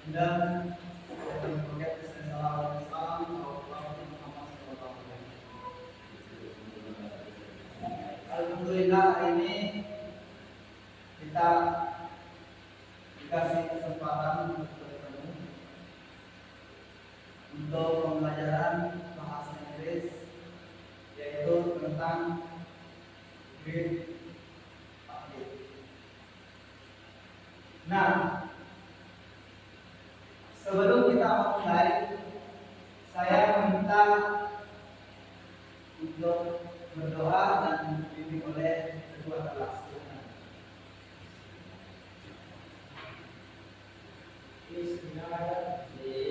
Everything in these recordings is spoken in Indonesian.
dan proyek Islam Alhamdulillah hari ini kita dikasih kesempatan untuk bertemu untuk pembelajaran bahasa Inggris, yaitu tentang grade update. Nah, sebelum kita mulai, saya meminta untuk berdoa dan dibimbing oleh kedua kelas.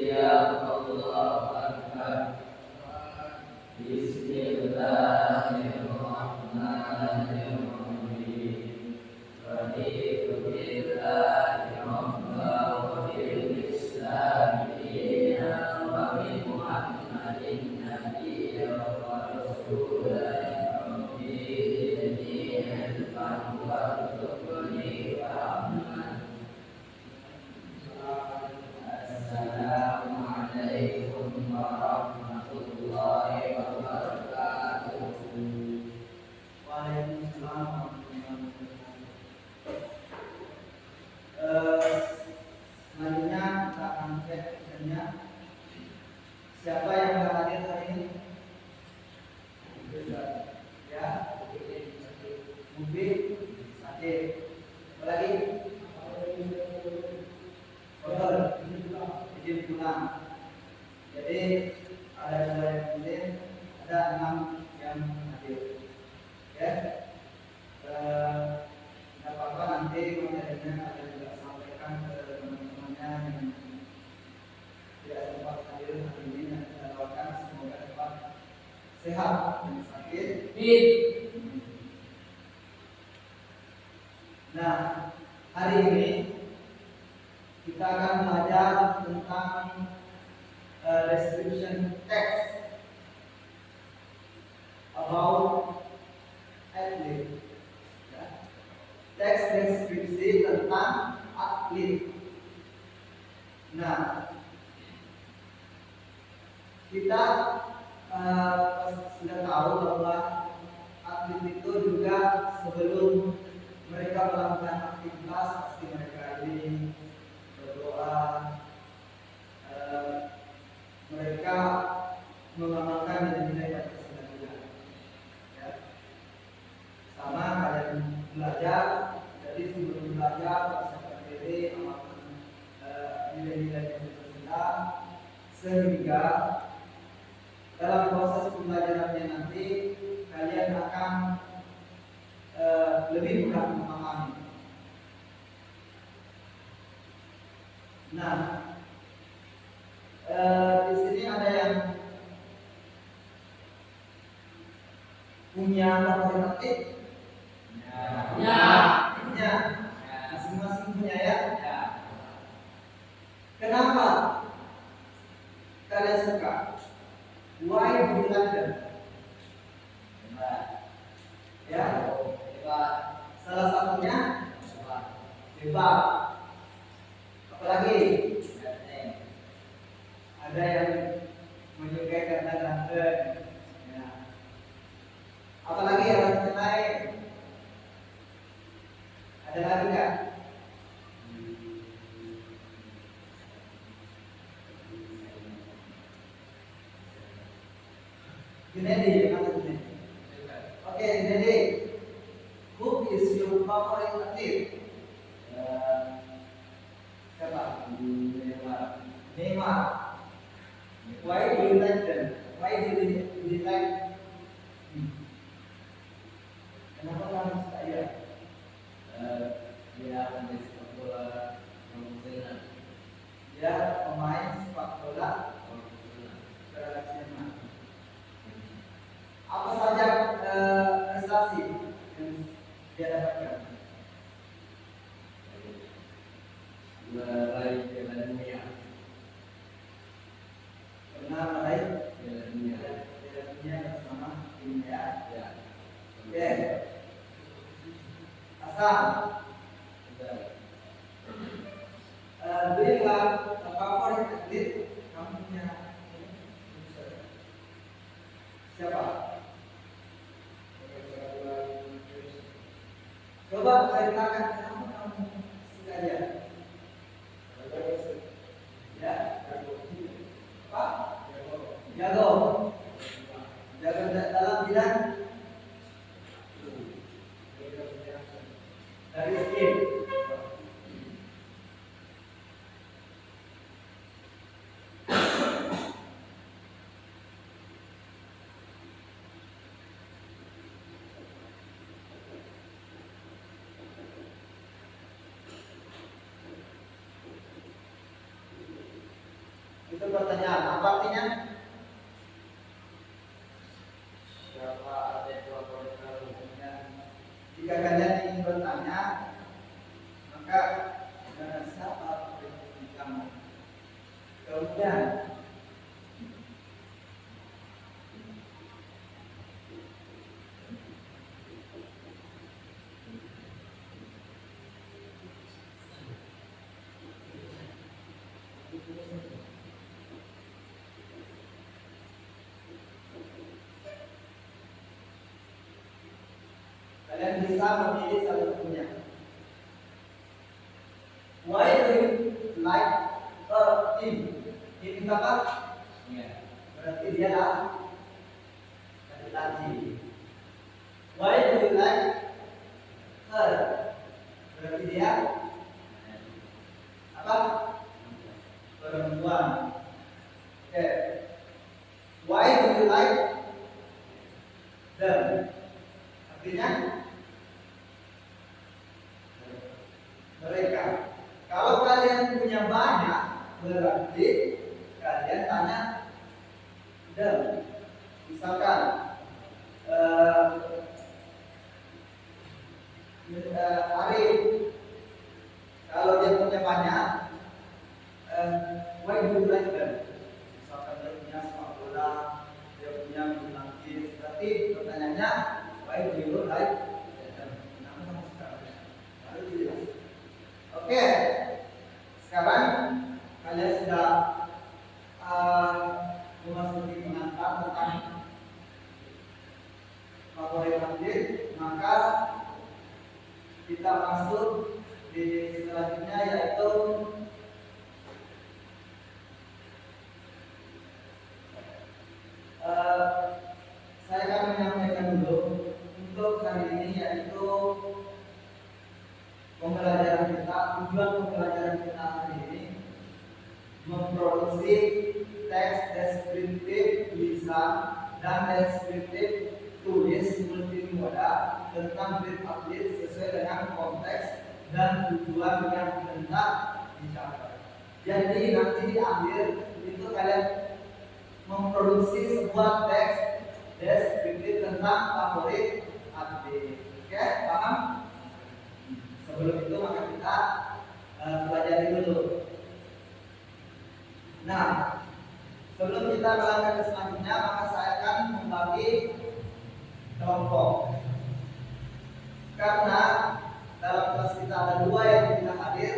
Ya Allah Akbar. Bismillahirrahmanirrahim. Raditu billahi rabban wa bil Islam dinan wa bi Muhammadin nabiyyan wa rasulan dinil warzuqni fahman. Assalamualaikum warahmatullahi wabarakatuh. Waalaikumsalam warahmatullahi wabarakatuh. Selanjutnya kita akan cek misalnya siapa yang akan hadir hari ini? Ya, Mubin, Sadif, apa lagi? Izin pulang. Jadi ada 2 yang izin, ada 6 yang hadir. Ya, tidak apa-apa, nanti materinya ada juga sampaikan ke teman-temannya yang tidak sempat hadir hari ini, dan kita doakan semoga dapat sehat dan sakit. Nah, hari ini kita akan belajar tentang description text about athlete. Ya. Teks deskripsi tentang atlet. Nah, kita sudah tahu bahwa atlet itu juga sebelum mereka melakukan aktivitas pasti mereka ini berdoa, mereka mengamalkan nilai-nilai Pancasila juga. Ya. Sama kalian belajar, jadi sebelum belajar persiapkan diri, amalkan nilai-nilai Pancasila, sehingga dalam proses pembelajarannya nanti kalian akan lebih mudah memahami. Nah, di sini ada yang punya favorit aktif? Ya. Masing-masing punya ya? Kenapa kalian suka? Why do you like them? Ya, salah satunya hebat. Apalagi ada yang menyukai karena ganteng. Ya. Apalagi yang lain? Ada lagi nggak? Jadi, oke, jadi who is your favorite athlete? Siapa? Neymar. Why do you like them? Why do you like him? Kenapa kamu suka dia? Dia pemain sepak bola profesional. Dia pemain sepak bola profesional. Apa saja prestasi yang dia dapatkan? Meraih Piala Dunia. Pernah meraih Piala Dunia bersama timnya. ya. Oke. Asal. Berilah coba ceritakan kenapa kamu suka dia. Ya, apa? Jago. Jago dalam bidang dari skill. Itu pertanyaan, apa artinya? Siapa atlet favorit kamu? Ya. Jika kalian ingin bertanya, maka dengan siapa favorit kamu? Kemudian kalian bisa memilih salah satunya. Why do you like him? Him itu apa? Iya. Berarti dia laki-laki. Why do you like her? Berarti dia apa? Perempuan. Oke. Why do you like them? Artinya mereka. Kalau kalian punya banyak, berarti kalian tanya them. Misalkan Arif, kalau dia punya banyak, why do you like them? Misalkan dia punya sepak bola, dia punya bulu tangkis, berarti pertanyaannya why do you like them? Kenapa kamu suka? Lalu dijelaskan. Oke, sekarang kalian sudah memasuki pengantar tentang favorit atlet, maka kita masuk di selanjutnya yaitu saya akan menyampaikan dulu untuk hari ini yaitu pembelajaran kita, tujuan pembelajaran kita hari ini memproduksi teks deskriptif tulisan dan deskriptif tulis multimoda tentang grade atlet sesuai dengan konteks dan tujuan yang hendak dicapai. Jadi nanti di akhir itu kalian memproduksi sebuah teks deskriptif tentang favorit atlet. Oke, paham? Sebelum itu maka kita pelajari dulu. Nah, sebelum kita melangkah ke selanjutnya, maka saya akan membagi kelompok. Karena dalam kelas kita ada 2 yang tidak hadir,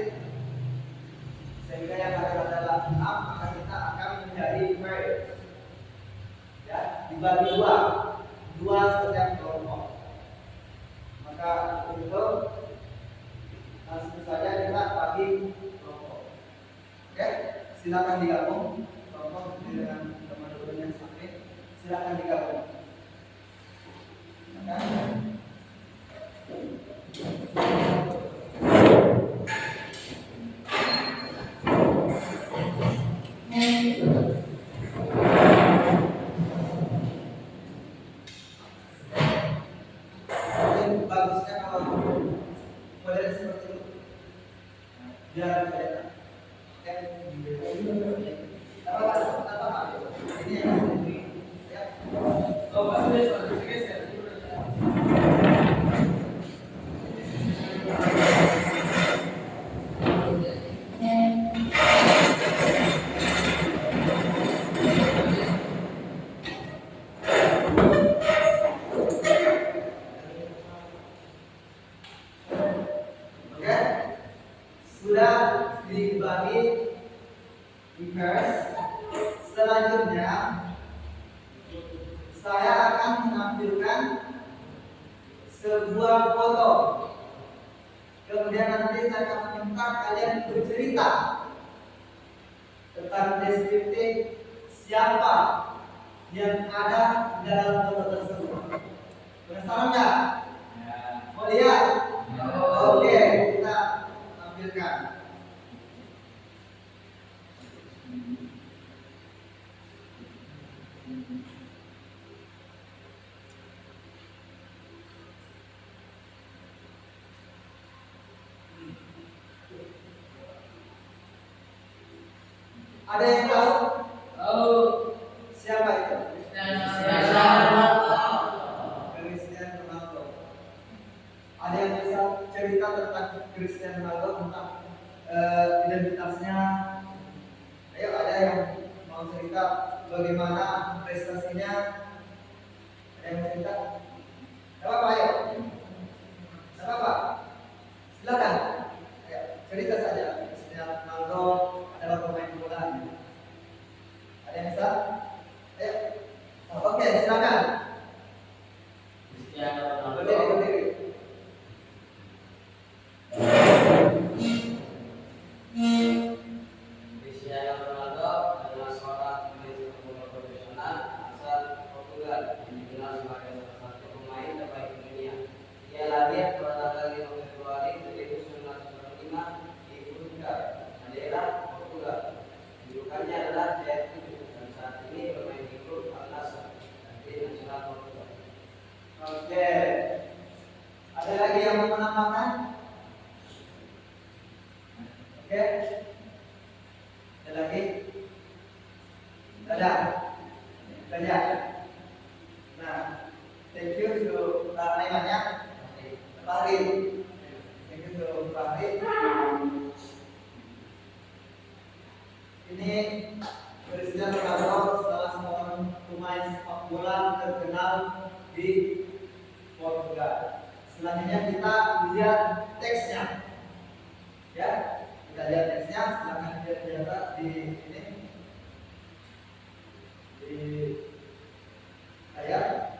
sehingga yang hadir adalah 6, maka kita akan menjadi pair. Ya, dibagi 2 setiap kelompok. Maka untuk itu langsung saja kita bagi kelompok. Oke, silakan digabung kelompok dengan teman-teman yang sakit. Silakan digabung. Bagusnya kalau model seperti itu biar kelihatan. Ini yang ya. Oh, pasti geser. Sudah dibagi di pers. Selanjutnya saya akan menampilkan sebuah foto Kemudian nanti saya akan meminta kalian bercerita tentang deskriptif siapa yang ada di dalam foto tersebut. Penasaran nggak? Mau lihat? Oke, kita tampilkan. Ada yang tahu? Siapa itu? Cristiano Ronaldo. Ada yang bisa cerita tentang Cristiano Ronaldo, tentang identitasnya? Ayo, ada yang mau cerita bagaimana prestasinya? Ada yang mau cerita? Tidak apa-apa, ayo. Tidak apa-apa. Silakan. Ayo, cerita saja. Cristiano Ronaldo adalah pemain bola. Ada yang bisa? Ayo. Oke, silakan. Berdiri. Cristiano Ronaldo adalah seorang pemain sepak bola profesional asal Portugal yang dikenal sebagai salah satu pemain terbaik di dunia. Ia lahir pada tanggal 5 Februari 1995 di Portugal, Madeira, Portugal. Julukannya adalah CR7 dan saat ini bermain di klub Al Nassr dan tim nasional Portugal. Oke. Ada lagi yang mau menambahkan? Oke. Ada lagi? Ada. Banyak. Nah, thank you to Pak Aiman ya. Pak Ari. Thank you to Pak Ari. Ini Cristiano Ronaldo, salah seorang pemain sepak bola terkenal di Portugal. Selanjutnya kita lihat teksnya. Ya, kita lihat teksnya. Silakan lihat di sini. Di ayat.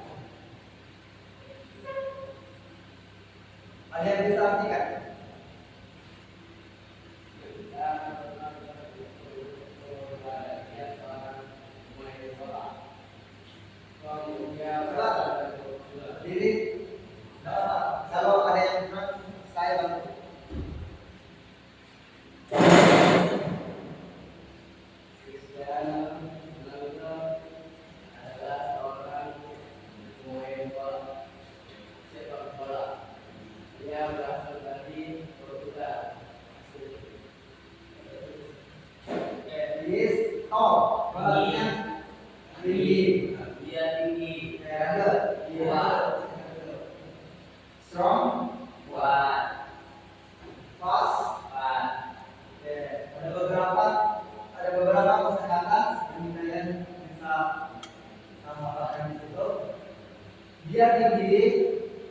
Ada yang bisa artikan? Diri. Kalau ada yang kurang, saya bantu. Cristiano Ronaldo adalah seorang pemain bola sepak bola. Ia berasal dari Portugal. Is tall. Badannya tinggi. Dia tinggi, Kuat. Strong. kuat, Fast. kuat. Oke. Ada beberapa kosakata yang kalian bisa tambahkan di situ. Dia tinggi,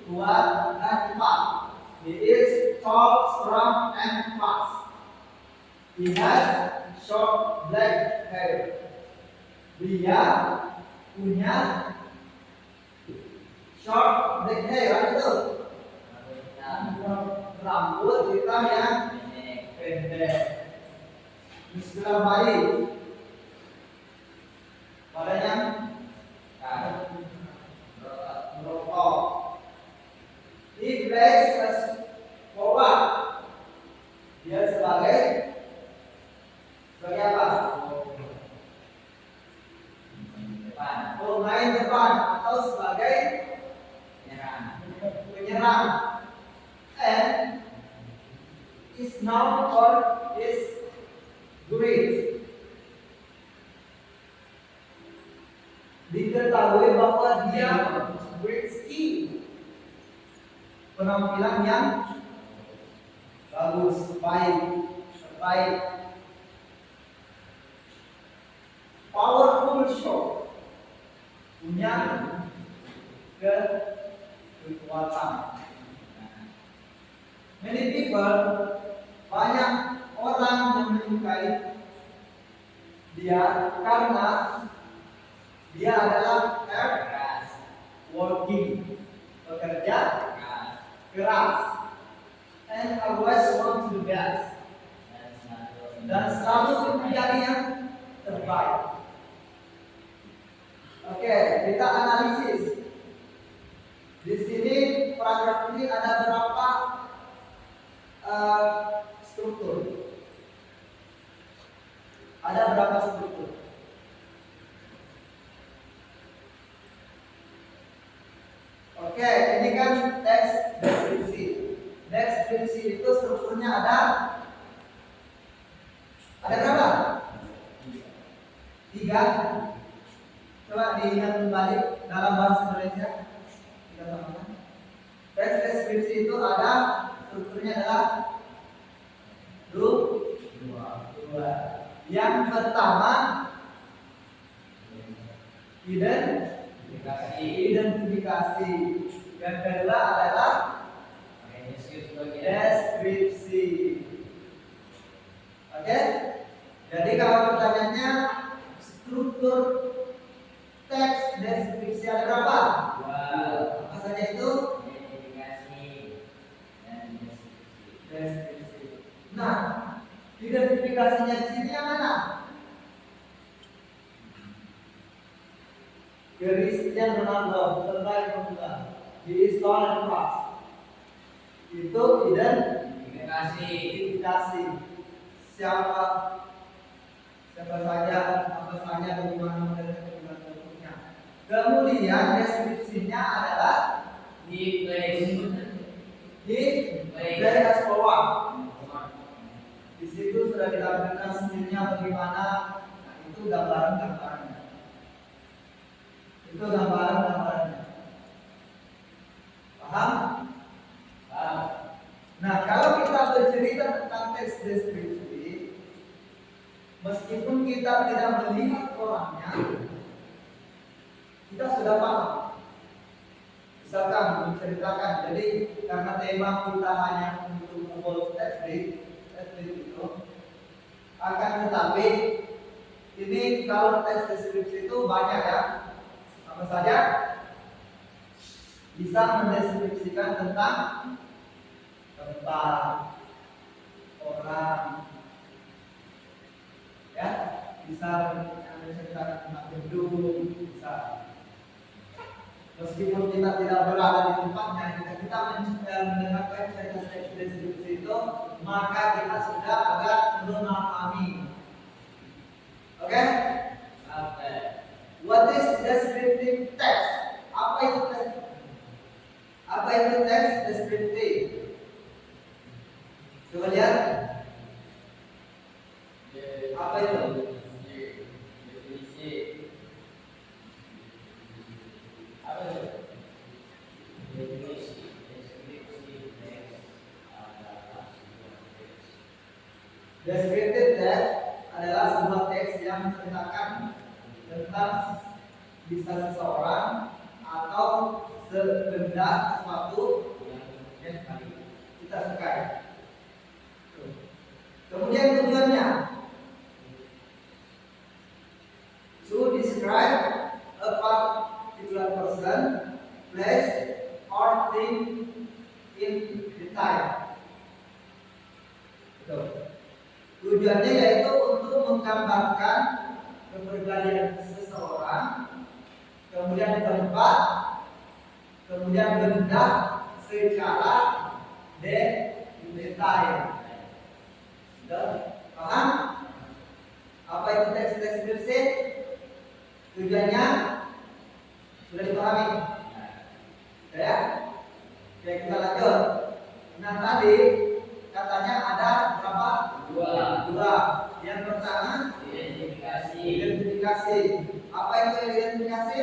kuat, dan cepat. He is tall, strong, and fast. He has short black hair. Dia punya short black hair, apa itu? Rambut hitam yang pendek. Di sebelah bayi, badannya merokok. He plays as forward. Dia sebagai apa? Pemain depan atau sebagai penyerang. And is known for his great. Diketahui bahwa dia great skill, penampilan yang bagus, baik, powerful shot, punya kekuatan. Many people, banyak orang yang menyukai dia karena dia adalah working, bekerja keras, and always want to the best. Dan selalu mencari yang terbaik. Oke, kita analisis. Di sini paragraf ini ada berapa struktur? Ada berapa struktur? Oke, ini kan teks deskripsi. Deskripsi itu strukturnya ada berapa? 3. Coba diingat kembali dalam bahasa Indonesia. Kita samakan. Teks deskripsi itu ada strukturnya adalah 2. Yang pertama identifikasi. Yang kedua adalah deskripsi. Oke? Jadi kalau pertanyaannya struktur teks deskripsi ada berapa? 2. Apa saja itu? Identifikasi dan deskripsi. Nah, identifikasinya di sini yang mana? Cristiano Ronaldo terbaik pemula. He is tall and fast. Itu identifikasi. Siapa saja, apa saja, bagaimana model bentuknya. Kemudian deskripsinya adalah di garis bawah. Di situ sudah ditampilkan sendirinya bagaimana. Nah, itu gambaran-gambarannya. Paham? Nah, kalau kita bercerita tentang teks deskripsi, meskipun kita tidak melihat orangnya, kita sudah paham. Misalkan menceritakan, jadi karena tema kita hanya untuk membuat teks itu, akan tetapi ini kalau teks deskripsi itu banyak ya. Apa saja? Bisa mendeskripsikan tentang tempat, orang, ya, bisa menceritakan tentang gedung, bisa. Meskipun kita tidak berada di tempatnya, kita mendengarkan cerita teks deskripsi itu, maka kita sudah agak memahami. Oke? What is descriptive text? Apa itu teks deskriptif? Coba lihat. Apa itu? Descriptive text adalah sebuah teks yang menceritakan tentang bisa seseorang atau benda sesuatu yang kita sukai. Kemudian tujuannya to describe a particular person, place, or thing in detail. Tujuannya yaitu untuk menggambarkan kepribadian seseorang, kemudian tempat, kemudian benda secara detail. Sudah paham? Apa itu teks deskripsi? Tujuannya sudah dipahami? Ya? Oke, kita lanjut. Nah, tadi katanya ada berapa? 2. Yang pertama identifikasi. Apa itu identifikasi?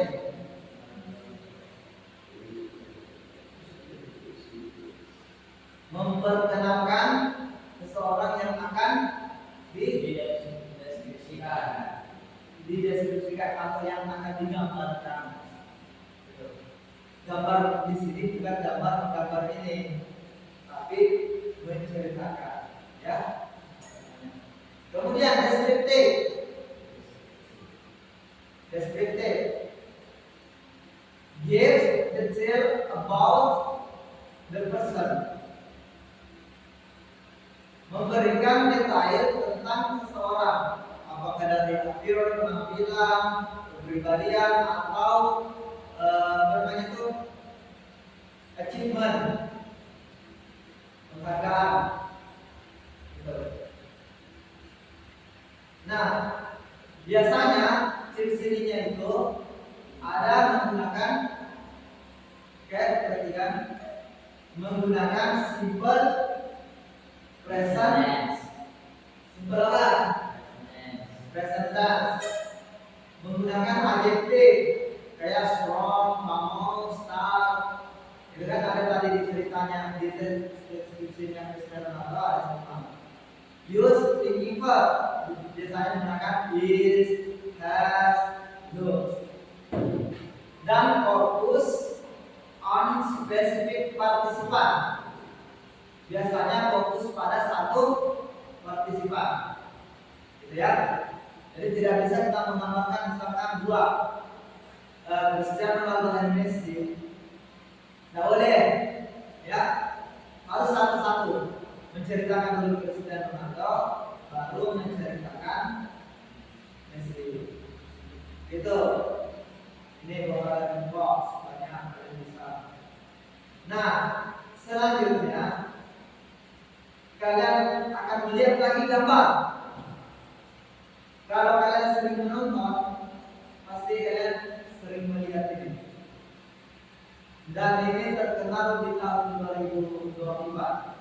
Memperkenalkan seseorang yang akan dideskripsikan atau yang akan digambarkan. Gambar di sini bukan gambar ini, tapi menceritakan, ya. Kemudian deskriptif gives detail about the person. tentang seseorang, apakah dari appearance, penampilan, kepribadian, atau namanya itu achievement, penghargaan. Gitu. Nah, biasanya ciri-cirinya itu ada menggunakan perhatikan, menggunakan simple present, simple apa? Present tense, menggunakan adjektif kayak strong, famous, star. Itu kan ada tadi di ceritanya di deskripsinya Cristiano Ronaldo. Use thinking verb, biasanya menggunakan is, has, does. Dan fokus on specific partisipan. Biasanya fokus pada satu partisipan. Gitu ya. Jadi tidak bisa kita menambahkan misalkan dua Cristiano Ronaldo dan Messi. Tidak boleh. Ya. Harus satu-satu. Menceritakan dulu Cristiano Ronaldo, baru menceritakan Messi. Gitu. Ini bawaan box banyak kalian bisa. Nah, selanjutnya kalian akan melihat lagi gambar. Kalau kalian sering menonton, pasti kalian sering melihat ini. Dan ini terkenal di tahun 2024.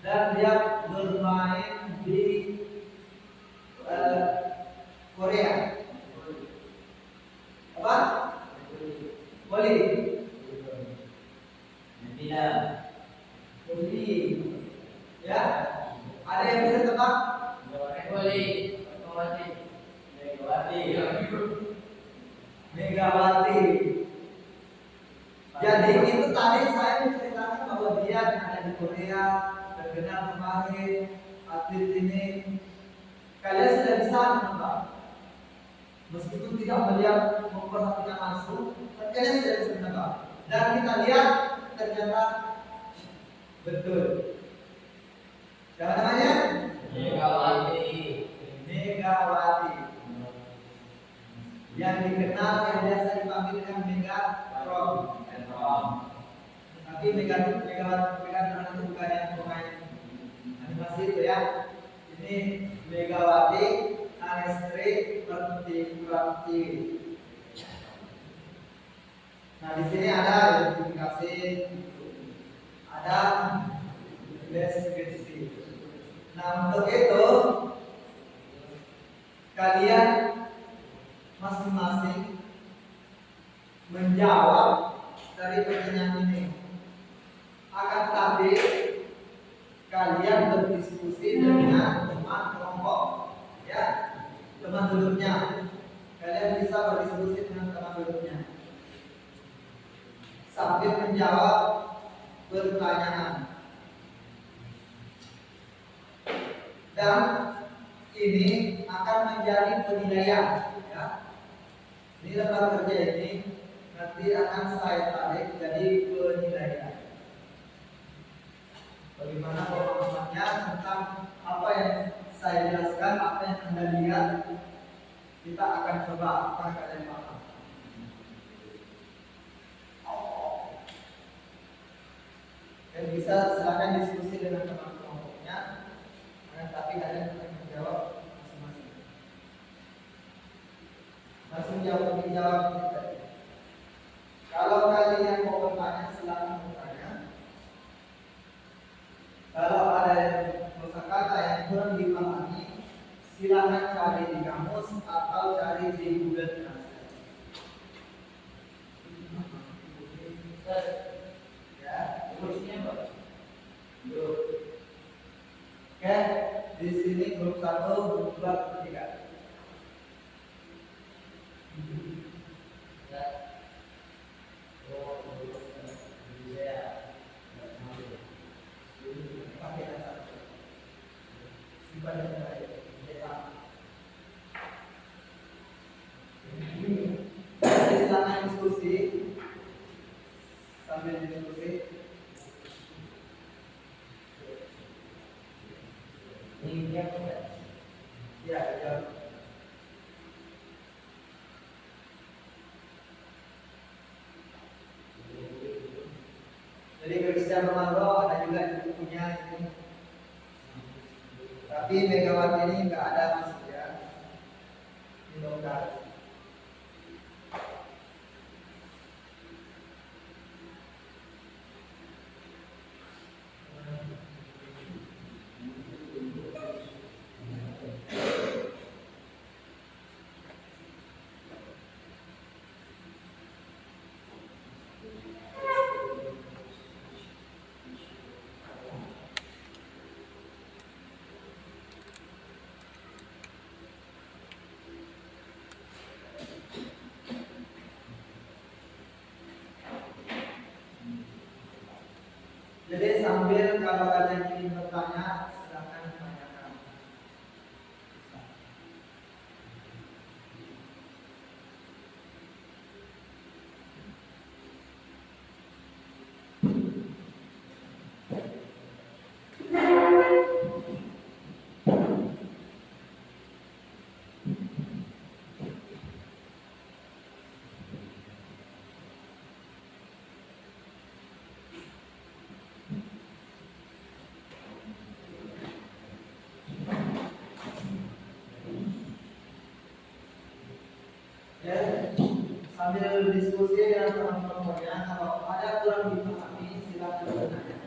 Dan dia bermain di Korea. Apa? Voli. Voli. Ya. Ada yang bisa tebak? Voli. Megawati. Jadi itu tadi saya menceritakan bahwa dia ada di Korea, terkenal kemarin, atlet ini. Kalian sudah bisa menebak. Meskipun tidak melihat memperhatikan langsung, tapi kalian sudah bisa menebak. Dan kita lihat ternyata betul. Siapa namanya? Megawati. Megawati. Yang dikenal yang biasa dipanggil dengan Megatron. Tapi Megawati itu bukan yang pemain animasi itu ya. Ini Megawati Anestri Pertiwi. Nah, di sini ada identifikasi, ada deskripsi. Nah, untuk itu kalian masing-masing menjawab dari pertanyaan ini. Akan tetapi kalian berdiskusi dengan teman kelompok, ya, teman duduknya. Kalian bisa berdiskusi dengan teman duduknya sambil menjawab pertanyaan. Dan ini akan menjadi penilaian, ya. Ini lembar kerja ini nanti akan saya tarik jadi penilaian. Bagaimana pemahamannya tentang apa yang saya jelaskan, apa yang Anda lihat, kita akan coba apakah kalian paham. Dan bisa silakan diskusi dengan teman kelompoknya, tapi kalian akan menjawab masing-masing. Langsung dijawab kita. Kalau kalian mau bertanya, silakan bertanya. Kalau ada kosakata yang kurang dipahami, silakan cari di kamus atau cari di Google Translate. Ya, tulisnya apa? Grup. Oke, di sini grup 1, grup 2, grup 3. Silakan diskusi sambil diskusi. Ini dia Ya, ya. Jadi Cristiano Ronaldo ada juga di bukunya ini. Tapi Megawati ini nggak ada masih ya. Ini longgar. Jadi sambil kalau ada yang ingin bertanya, silakan tanyakan. Ya, sambil diskusi dengan teman-temannya, kalau ada kurang dipahami silakan bertanya.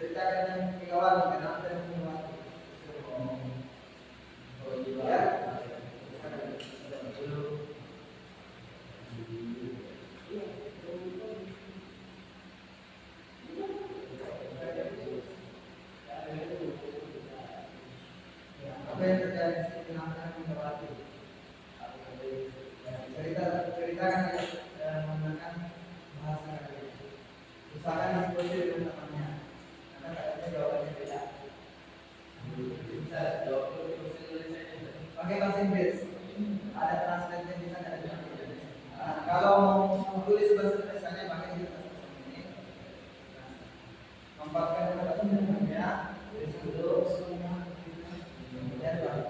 Ceritakan kirim temannya. Karena kayaknya jawabannya beda. Bisa jawab pakai bahasa Inggris. Ada translate di sana. Nah, kalau mau tulis bahasa Indonesia pakai ini. Tempatkan kata temannya tulis dulu kemudian baru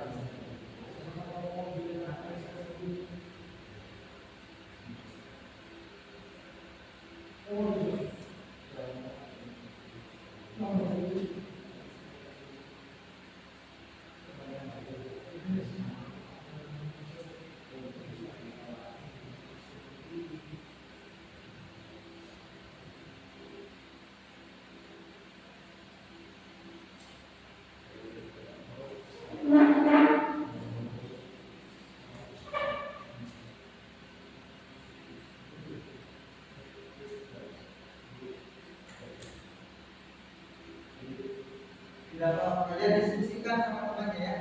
tidak kalian diskusikan sama temannya ya.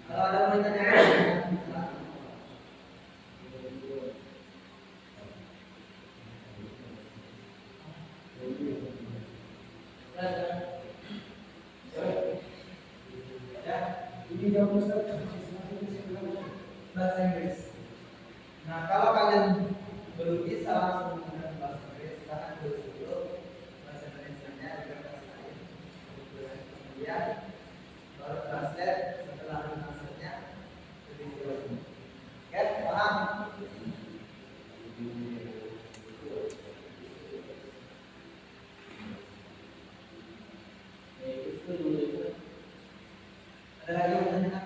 Kalau ada pertanyaan, bahasa Inggris. Nah, kalau kalian belum bisa langsung menggunakan bahasa Inggris, silahkan tulis dulu bahasa Indonesia-nya di kertas lain. Kemudian baru translate, setelah translate-nya lebih jauh. Oke, paham? Ada lagi yang bertanya?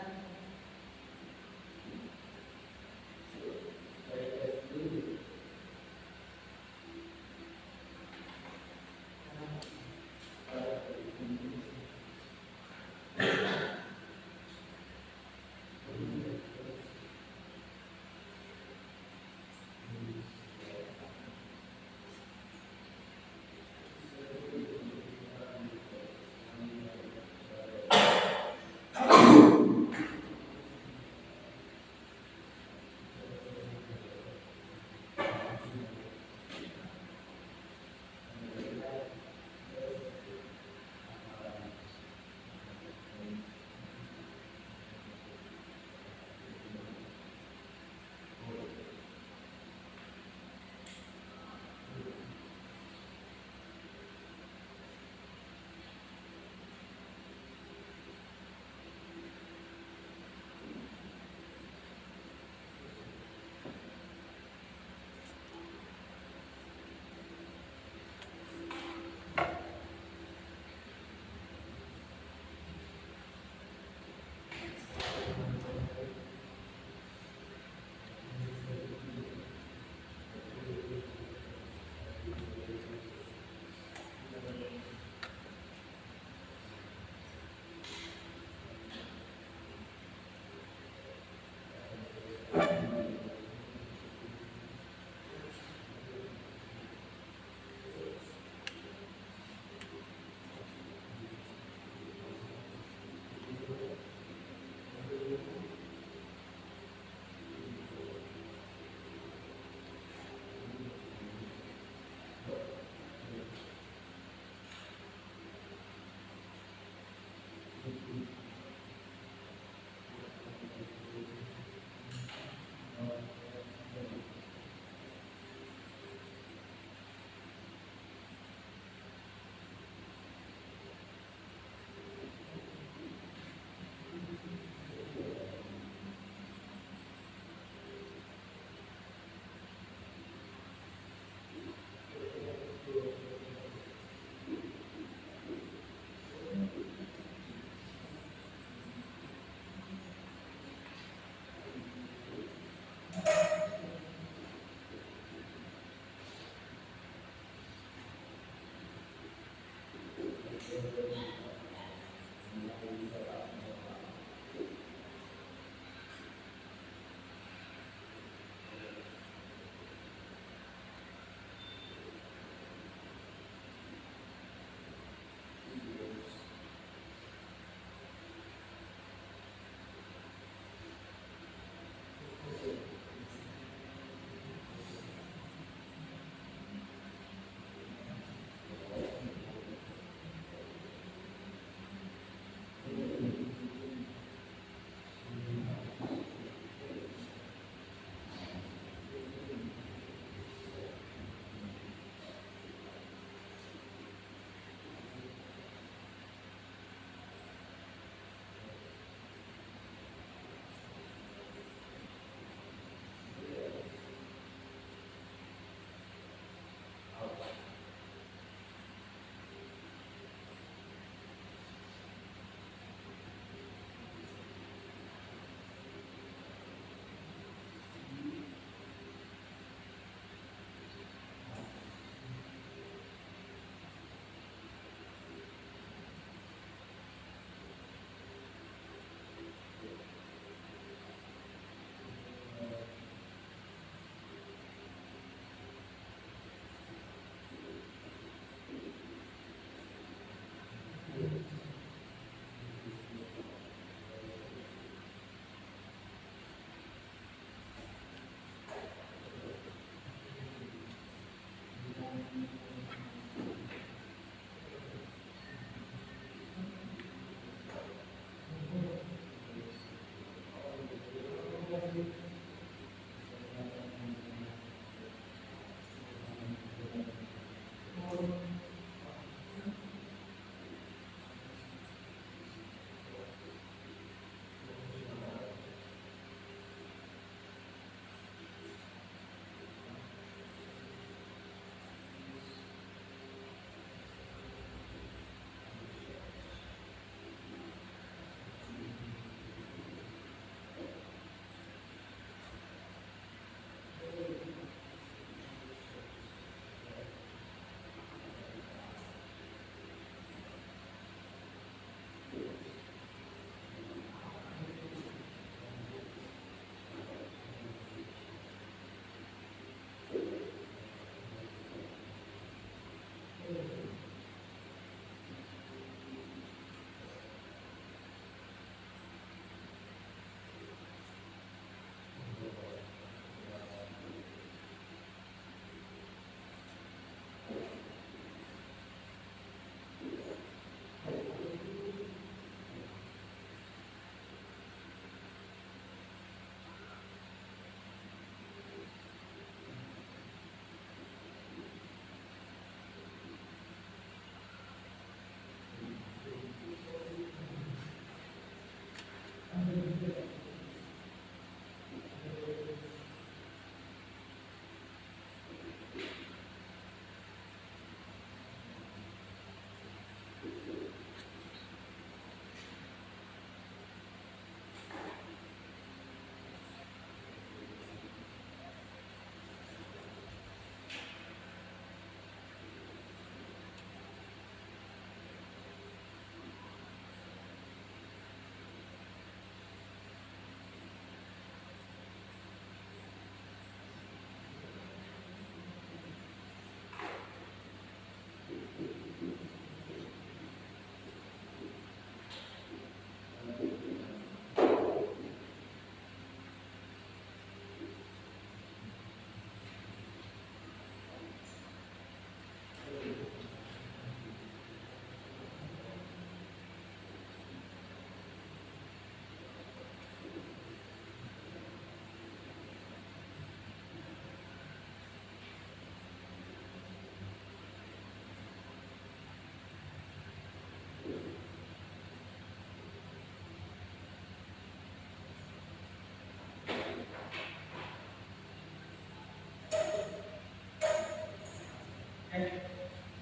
Oke,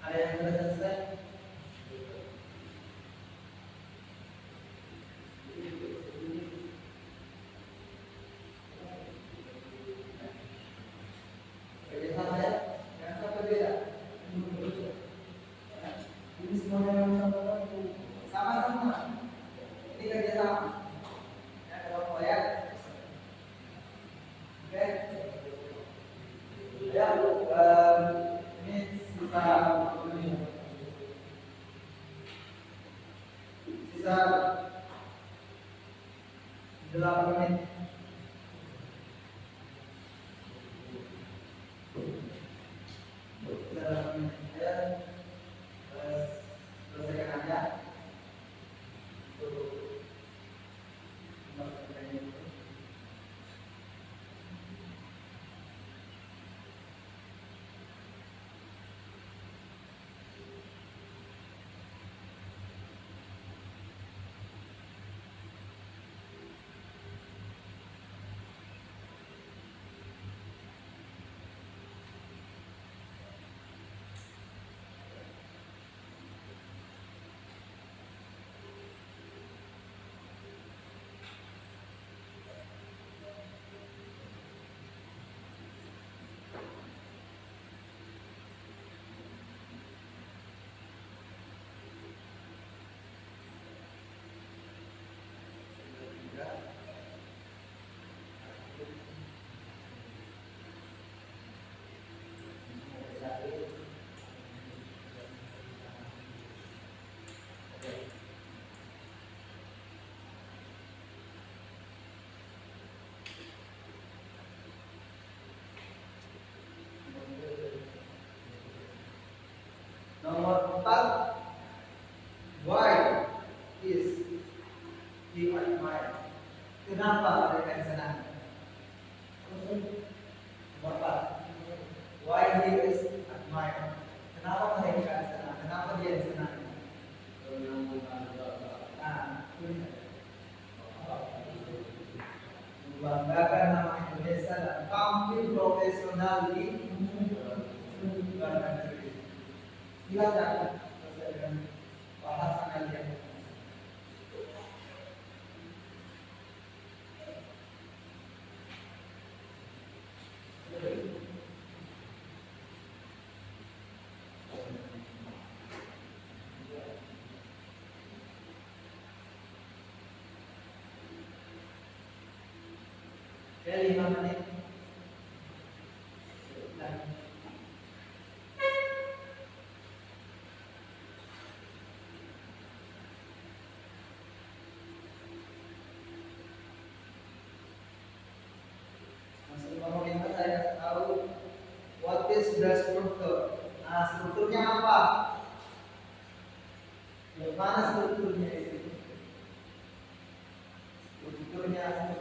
ada yang sudah selesai? Kerjasama ya, jangan sampai beda. Ini semuanya sama-sama. Ini kerjasama. Ya, kalau proyek, oke. Ya, ini sisa 8 menit. Ya, selesaikan aja. Nomor 4, why is he admired? Kenapa mereka disenangi? Nomor 4, why he is admired? Kenapa mereka disenangi? Kenapa dia disenangi? Nah, membanggakan nama Indonesia dan tampil profesional di luar negeri. Silakan selesaikan bahasan kalian. Oke, 5 menit. Nah. Masuk ngomongin apa saya kasih tahu what is the structure. Nah, strukturnya apa? Mana strukturnya itu? Strukturnya apa?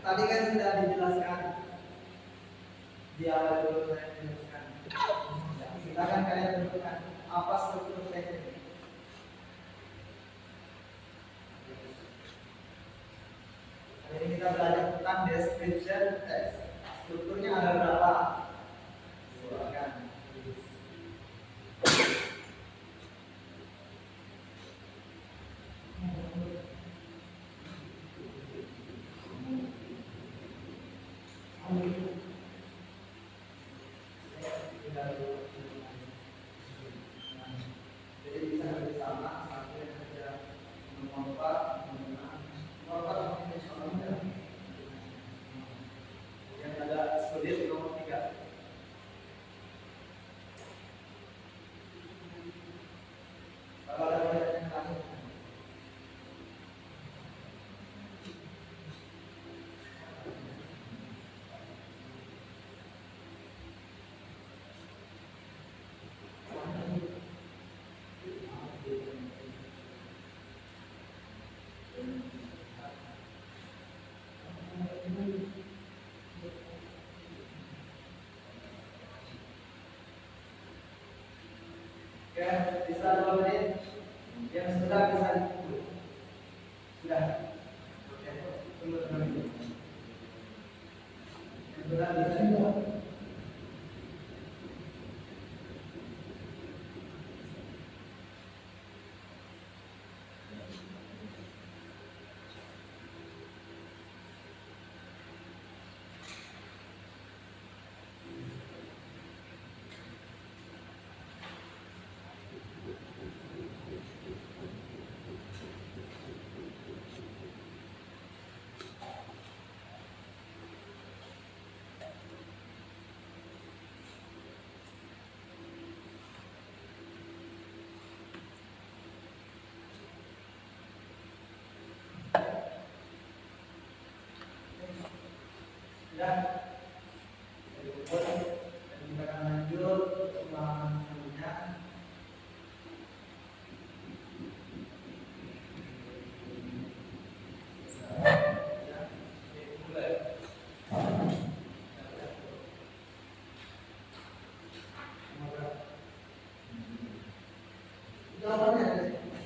Tadi kan sudah dijelaskan di awal dulu saya jelaskan. Silakan kalian tentukan apa struktur teknik. Hari ini kita belajar tentang description text. Strukturnya ada berapa? Jadi bisa bersama sampai kerja memompat, memompat profesionalnya. Yang ada sulit nomor 3. Kalau ada pertanyaan yang lain, oke, bisa 2 menit. Yang sudah bisa dikumpul. Sudah. Oke, tunggu teman-teman. Yang sudah bisa dikumpul. Sudah. Dikumpul. Dan kita akan lanjut untuk pemahaman selanjutnya. Jawabannya ada di sini.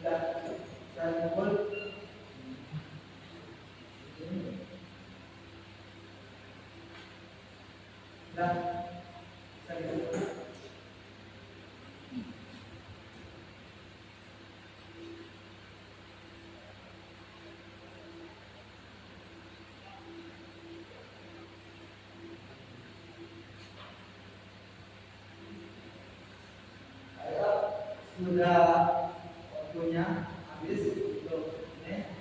Sudah. Saya kumpul. Sudah. Saya kumpul. Ayo, sudah waktunya habis untuk ini,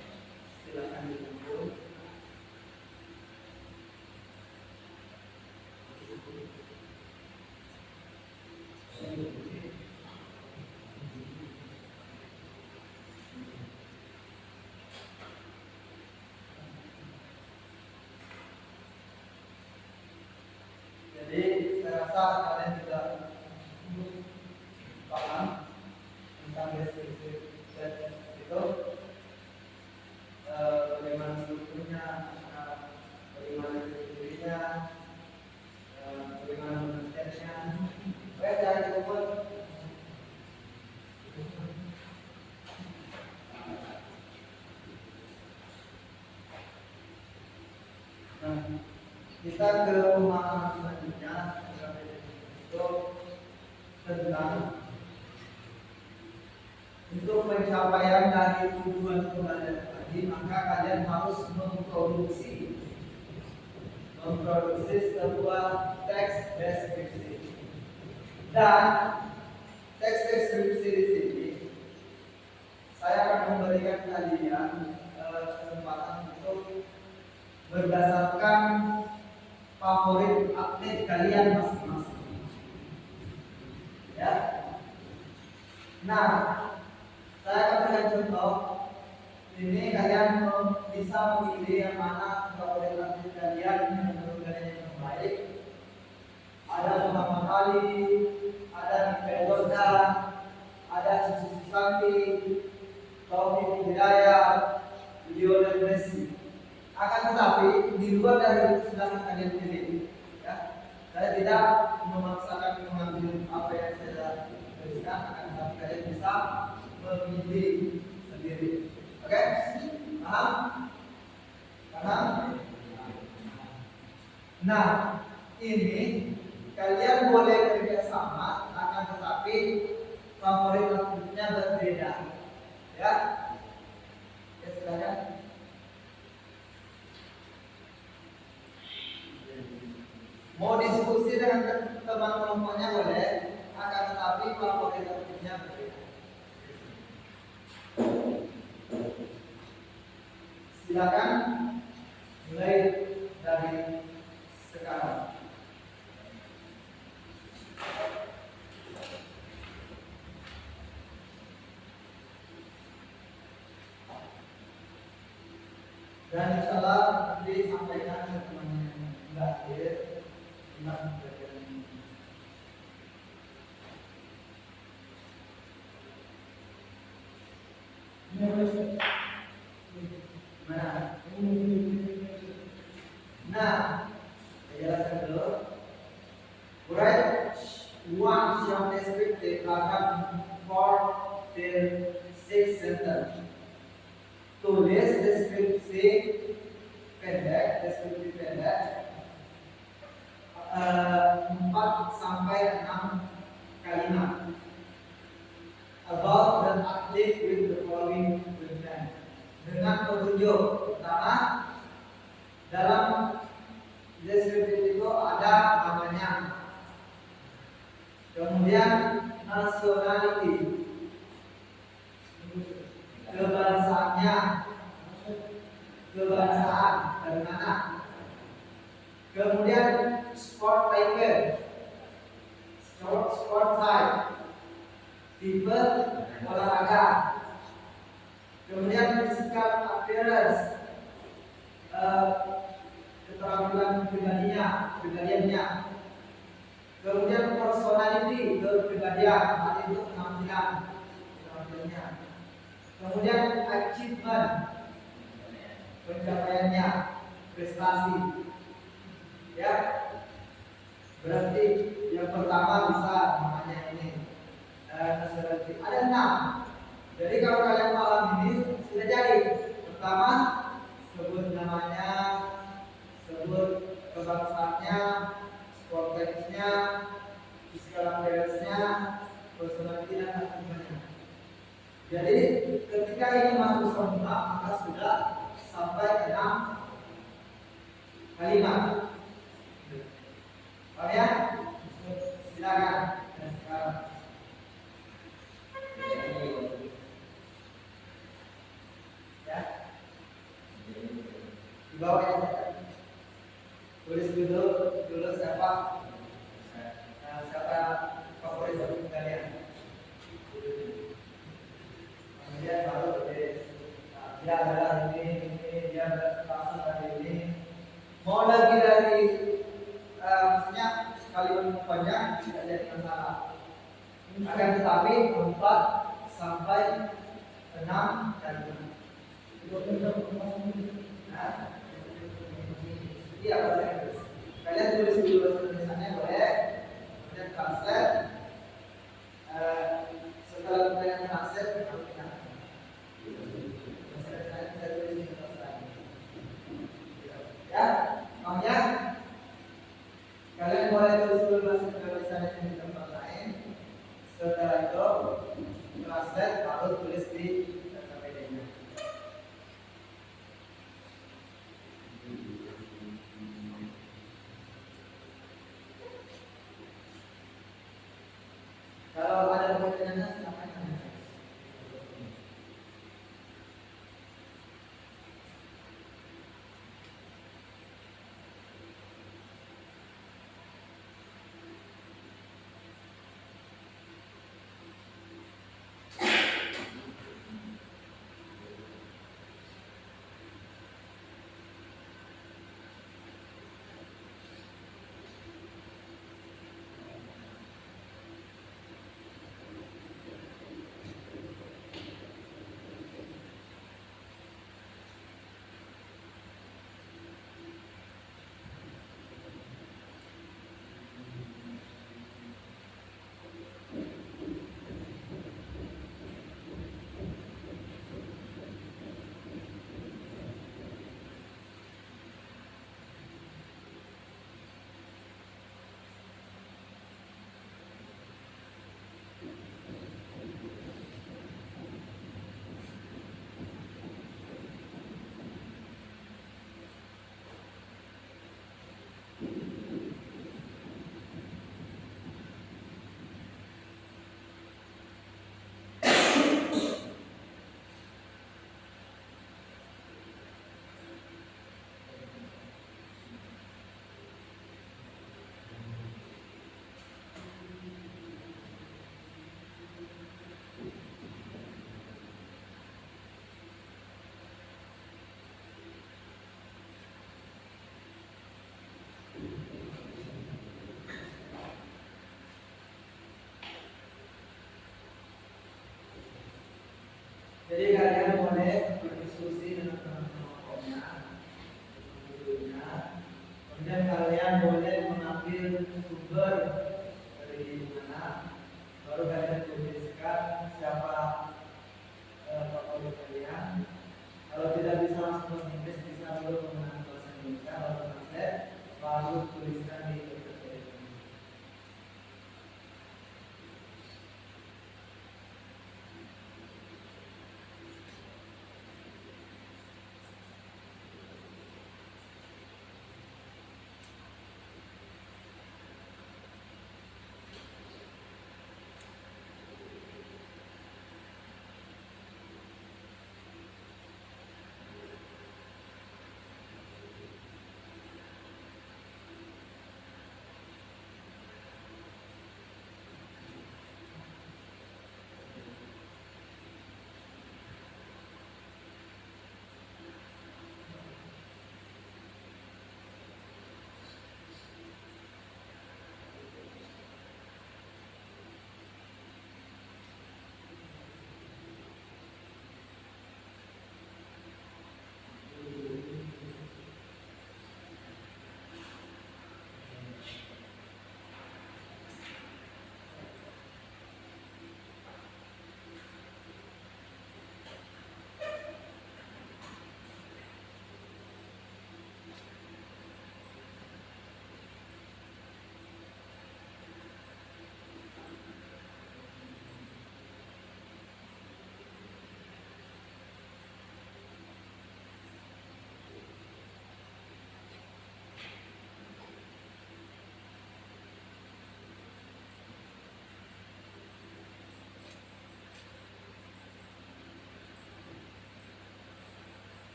silakan dikumpul. Jadi saya rasa kalian sudah paham tentang deskripsi itu, bagaimana strukturnya, bagaimana ciri-cirinya, bagaimana penelitiannya. Oke, jangan dikumpul. Nah, kita ke pemahaman selanjutnya itu tentang untuk pencapaian dari tujuan pembelajaran tadi, maka kalian harus memproduksi sebuah teks deskripsi. Dan teks deskripsi di sini saya akan memberikan kalian kesempatan untuk berdasarkan favorit atlet kalian masing-masing. Ya. Nah, saya akan berikan contoh. Ini kalian bisa memilih yang mana favorit atlet kalian yang menurut kalian yang terbaik. Ada Muhammad Ali, ada Michael Jordan, ada Susi Susanti, Taufik Hidayat, Lionel Messi. Akan tetapi di luar dari itu sedang kalian pilih, ya. Saya tidak memaksakan Nah, ini kalian boleh kerjasama, akan tetapi favorit lagunya berbeda. Ya, ya silakan. Mau diskusi dengan teman kelompoknya boleh, akan tetapi favorit lagunya berbeda. Silakan mulai dari sekarang. Dan insyaallah nanti sampaikan ke teman yang tidak hadir tentang pelajaran ini. Mana? Nah, saya jelaskan dulu. Write one short descriptive paragraph 4 till 6 sentence. Tulis deskripsi pendek, 4 sampai 6 kalimat about the athlete with the following content. Dengan petunjuk pertama, dalam deskripsi itu ada namanya, kemudian nationality, kebangsanya, kebangsaan dari mana, kemudian sport type, sport type, tipe olahraga, kemudian physical appearance, keterampilan pribadiannya, kemudian personality, kepribadian, itu penampilannya, kemudian achievement, pencapaiannya, prestasi. Ya, berarti yang pertama bisa namanya ini nationality. Ada 6. Jadi kalau kalian paham ini sudah jadi. Pertama, sebut namanya, sebut kebangsaannya, sport type-nya, physical appearance-nya, personality dan achievementnya. Jadi ketika ini masuk semua, maka sudah sampai 6 kalimat. Paham ya? Silakan. Dan sekarang ya, di bawah ya, tulis dulu siapa, siapa favorit kalian. Kemudian baru dia adalah ini, dia berasal dari ini. Mau lagi dari maksudnya kalimat panjang tidak jadi masalah. Akan tetapi 4 sampai 6 kalimat. Iya, bahasa Inggris. Kalian tulis dulu tulisannya boleh, kemudian translate. Setelah kalian translate, baru kita ya, makanya kalian boleh tulis dulu bahasa tulisannya di tempat lain. Setelah itu translate, baru tulis di KPD-nya. Kalau ada pertanyaan, silakan. Jadi kalian boleh berdiskusi dengan teman-teman pokoknya, gurunya. Kemudian kalian boleh mengambil sumber dari mana, baru kalian tuliskan siapa favorit kalian. Kalau tidak bisa langsung bahasa Inggris, bisa dulu menggunakan bahasa Indonesia, lalu translate, baru tuliskan di kertas.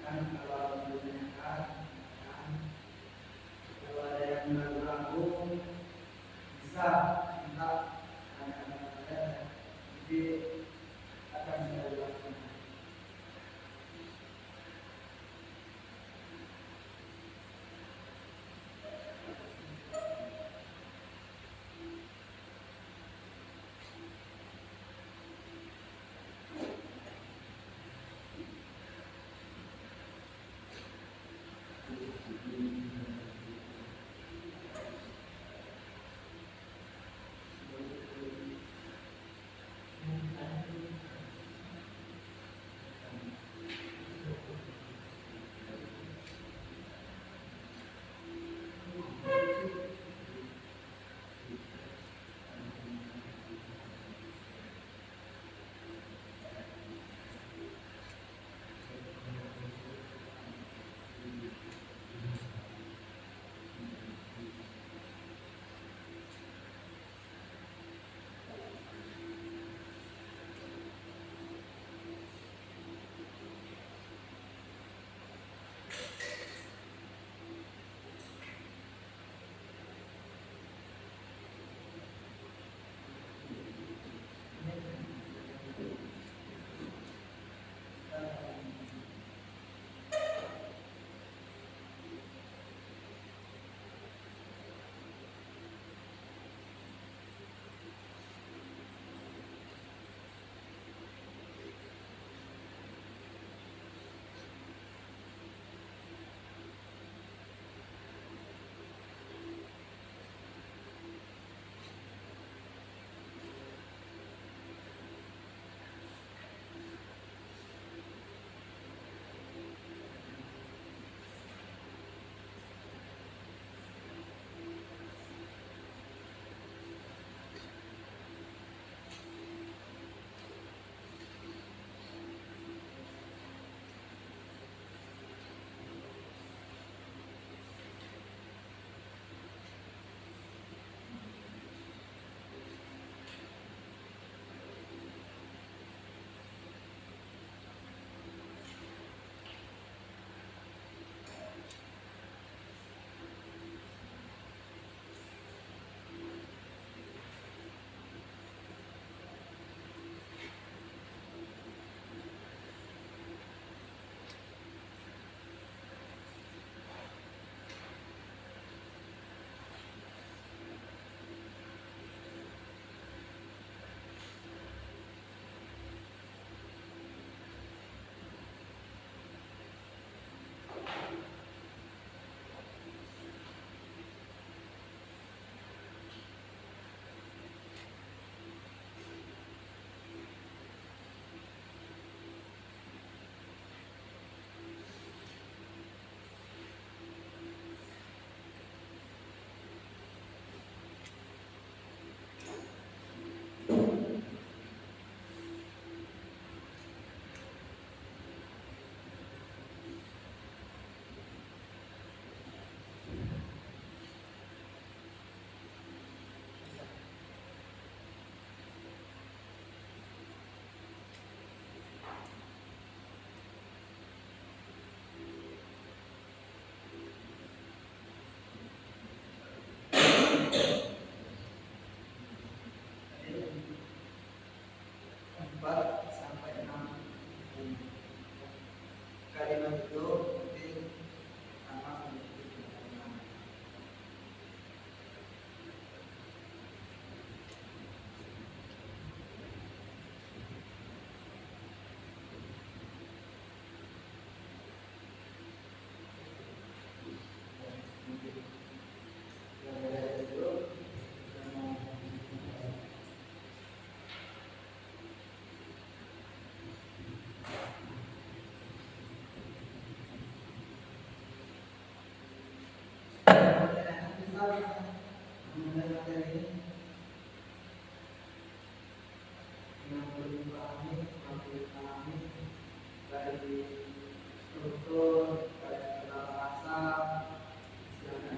Kalau ditanyakan, kalau ada yang ragu-ragu, bisa minta tanyakan kepada saya, nanti akan saya jelaskan. materi yang perlu dipahami, dari struktur, dari tata bahasa, silakan.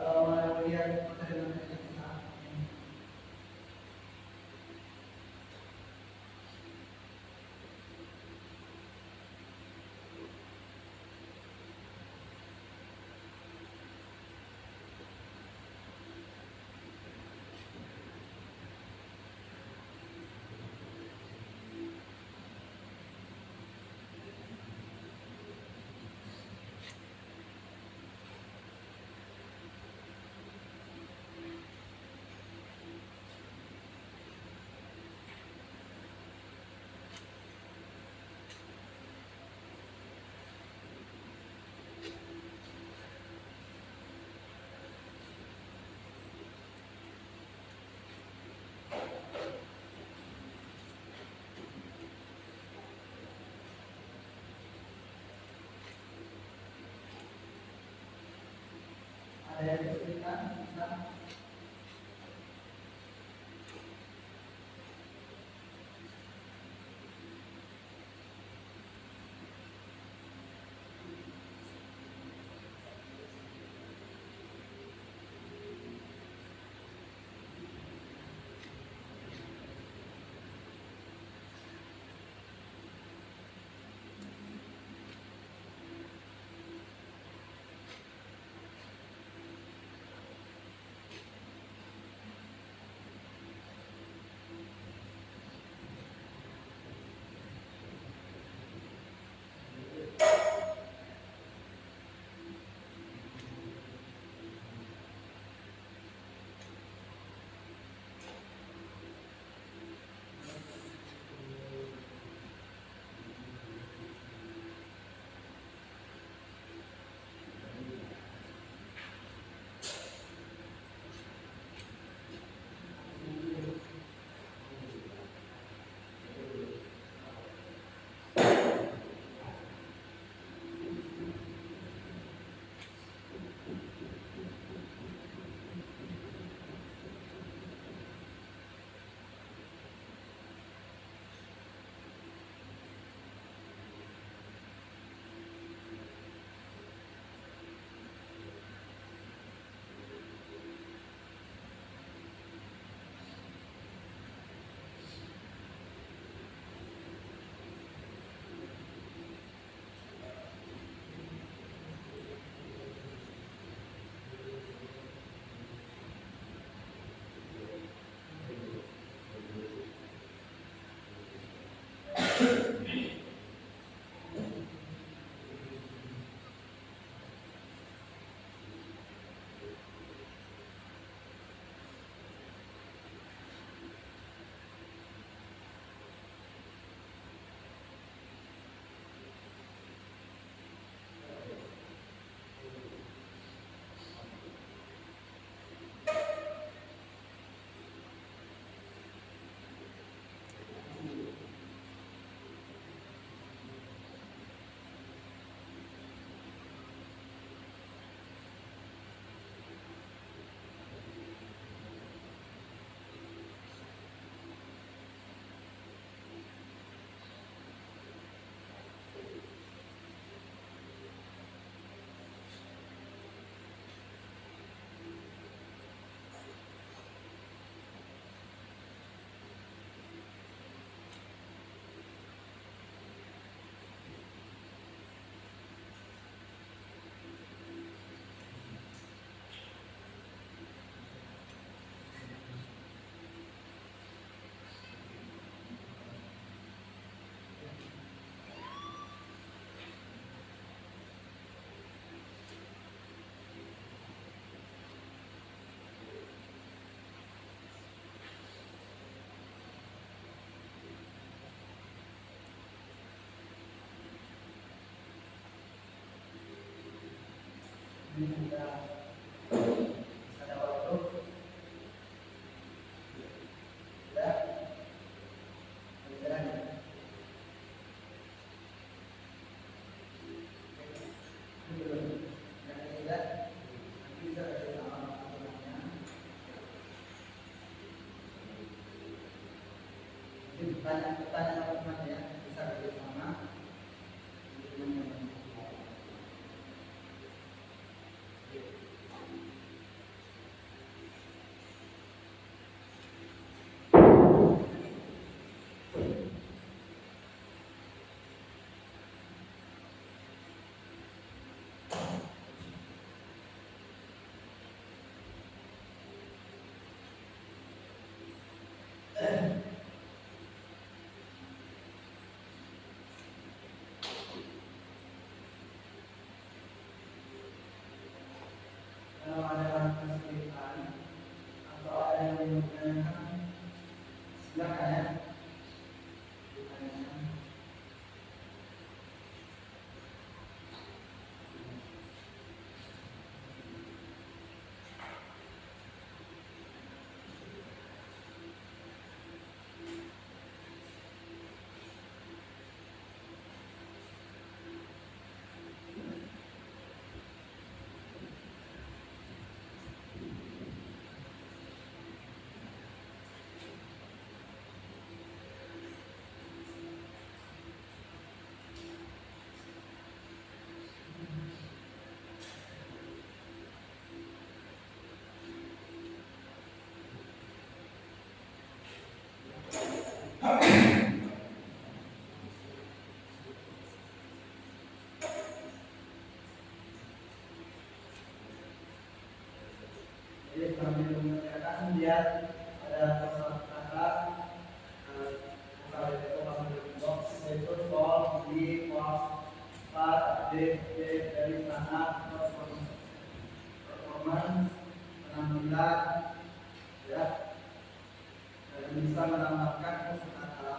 Kalau mau lihat materi-materi yang sama, ada yang kesulitan, bisa. Ini kita bisa dapat waktu. Ya, jalan ya. Ini belum. Yang ketiga, nanti bisa dari sama aturannya. Jadi pertanyaan teman-teman ya, bisa kerja sama. Kalau ada kesulitan atau ada yang menanyakan, silakan ya. Ditanyakan. Jadi kami mengerjakan lihat ada persoalan kata kalau itu kami box itu call di call part D dari sana performance penampilan ya dan bisa menambahkan kata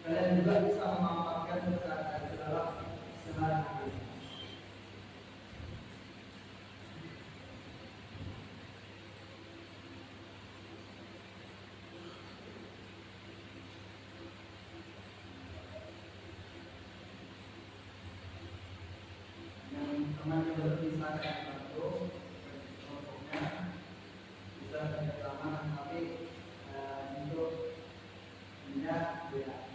kalian juga bisa memanfaatkan kata di dalam sehari-hari. Teman yang bisa kalian bantu kelompoknya bisa kerjasama tapi untuk minyak beda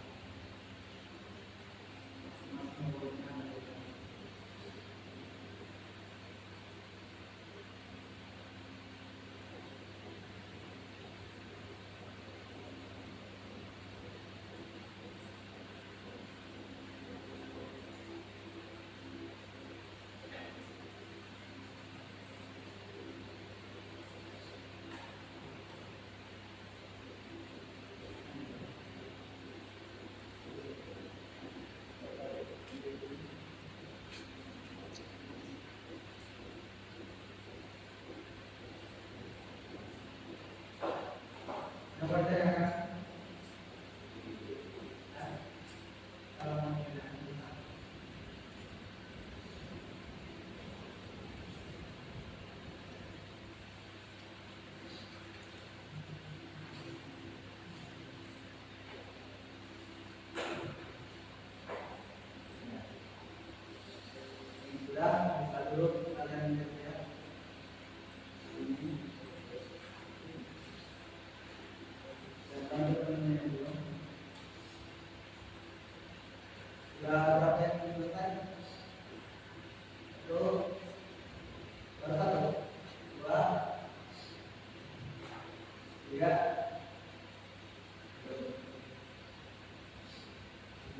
masing-masing muridnya beda. Yang pertanyaan kalau mau sudah bisa dulu kalian lihat ya. Dan lanjut temennya dulu. Sudah berapa yang selesai? Itu baru satu, dua, tiga,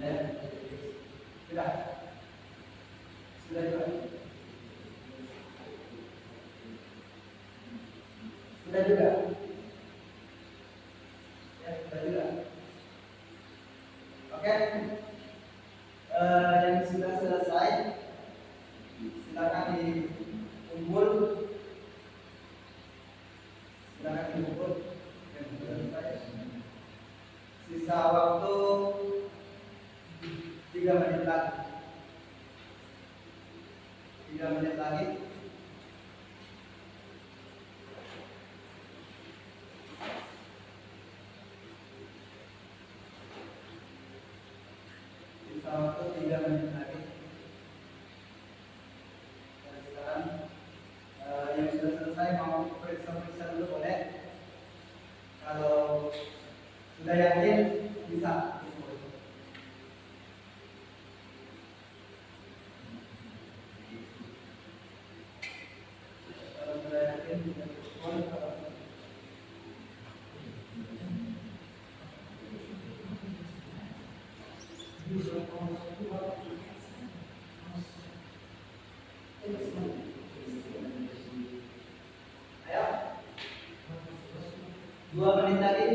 dan sudah. Sudah juga. Sudah juga. Ya, sudah juga. Oke. Yang sudah selesai, silakan dikumpul. Silakan dikumpul. Yang sudah selesai. Sisa waktu 3 menit lagi. 3 3 menit lagi. Sisa waktu 3 menit lagi. Dan sekarang yang sudah selesai mau periksa-periksa dulu boleh. Kalau sudah yakin bisa. Kalau sudah yakin bisa telepon. Ayo, 2 menit lagi.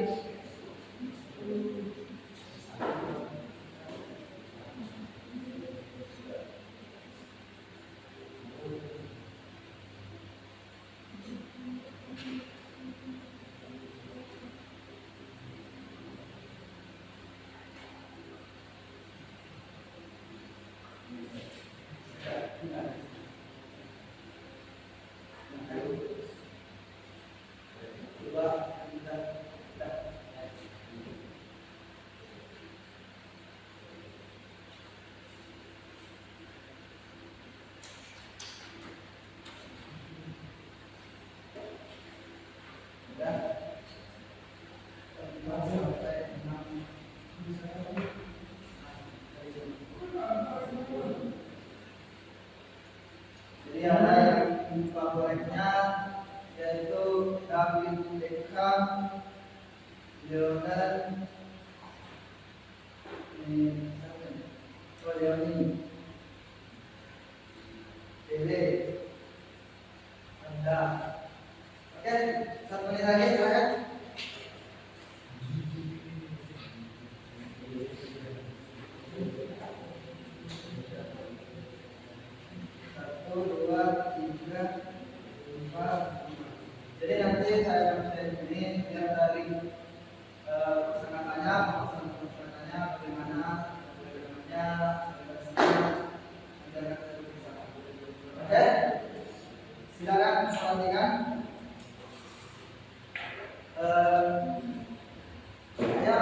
Jadi ada yang favoritnya yaitu David Beckham, Lionel, Pele, Anda. Oke, 1 menit lagi silakan. Jadi nanti saya ini yang dari persyaratannya, bagaimana oke, silakan perhatikan. Ya.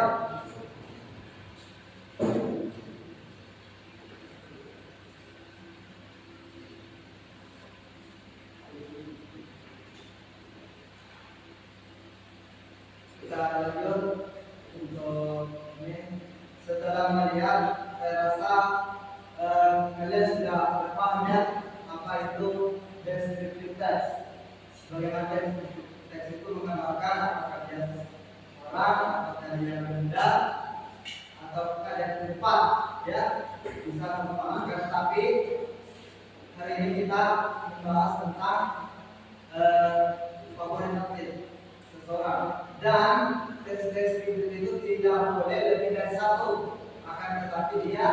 Kita lanjut untuk ini. Setelah melihat, saya rasa kalian sudah paham ya apa itu descriptive text. Bagaimana descriptive text itu menggambarkan apakah dia orang, apakah dia benda, ataukah dia tempat, ya bisa menggambarkan. Tapi hari ini kita membahas tentang favorit seseorang, dan deskripsi itu tidak boleh lebih dari satu, akan tetapi dia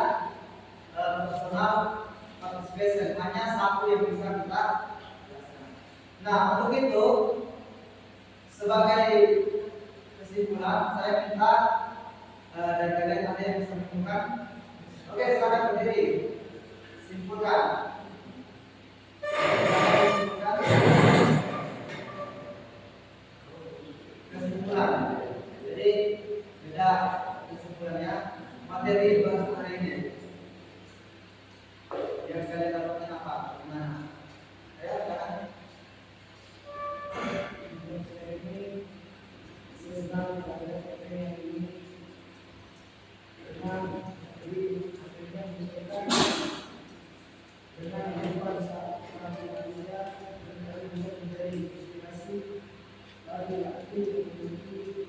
personal participation, hanya satu yang bisa kita laksanakan. Nah, untuk itu sebagai kesimpulan saya minta dari kalian ada yang bisa menyimpulkan. Oke, silakan berdiri, simpulkan. Kesimpulan. Jadi beda kesimpulannya materi bahas hari ini. Yang kalian dapatkan apa? Nah, saya silakan. Ini tentang ini dengan akhirnya mencetak dengan bahasa Indonesia dan menjadi inspirasi bagi aktif memiliki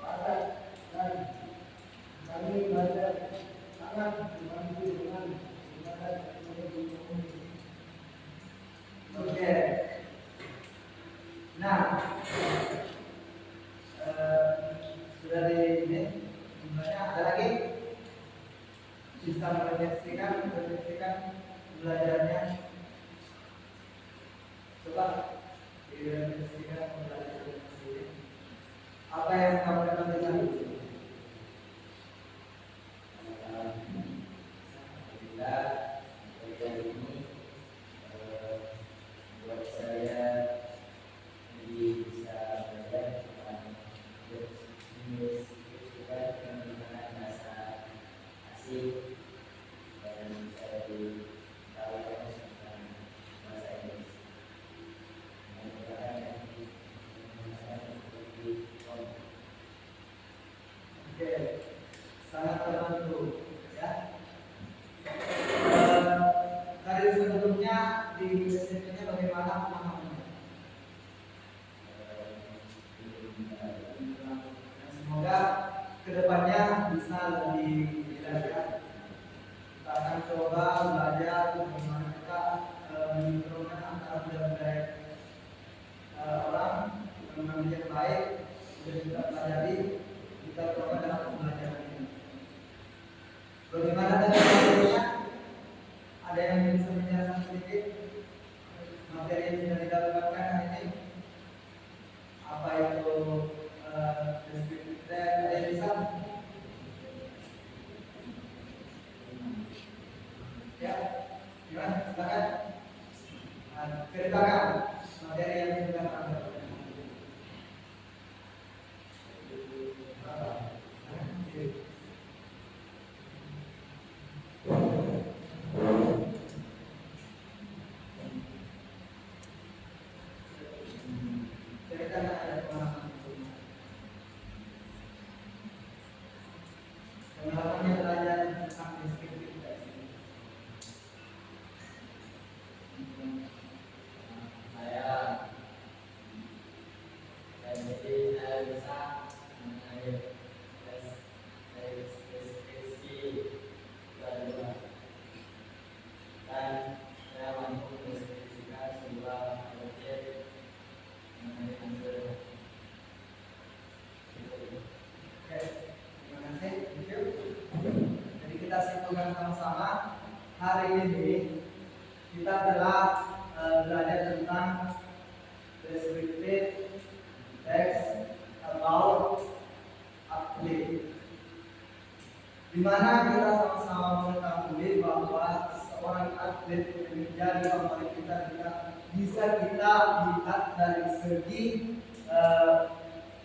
padat dan kami belajar sangat membantu dengan ibadah teknologi komunikasi. Oke. Nah, sudah di ini jumlahnya ada lagi bisa merefleksikan belajarnya. Coba direfleksikan belajarnya sendiri. Apa yang kamu dapatkan tadi? Alhamdulillah, kajian ini coba belajar bagaimana kita menyinkronkan antara budaya orang dengan yang baik sudah kita pelajari, kita coba dalam pembelajaran ini. Bagaimana dengan materinya? Ada yang bisa menjelaskan sedikit materi yang sudah kita dapatkan hari ini? Apa itu deskriptif? Ada yang bisa? Ya, gimana? Silakan. Ceritakan materi yang sudah kita dapatkan. Sama-sama hari ini kita telah belajar tentang descriptive text about athlete, di mana kita sama-sama mengetahui bahwa seorang atlet menjadi favorit kita bisa kita lihat dari segi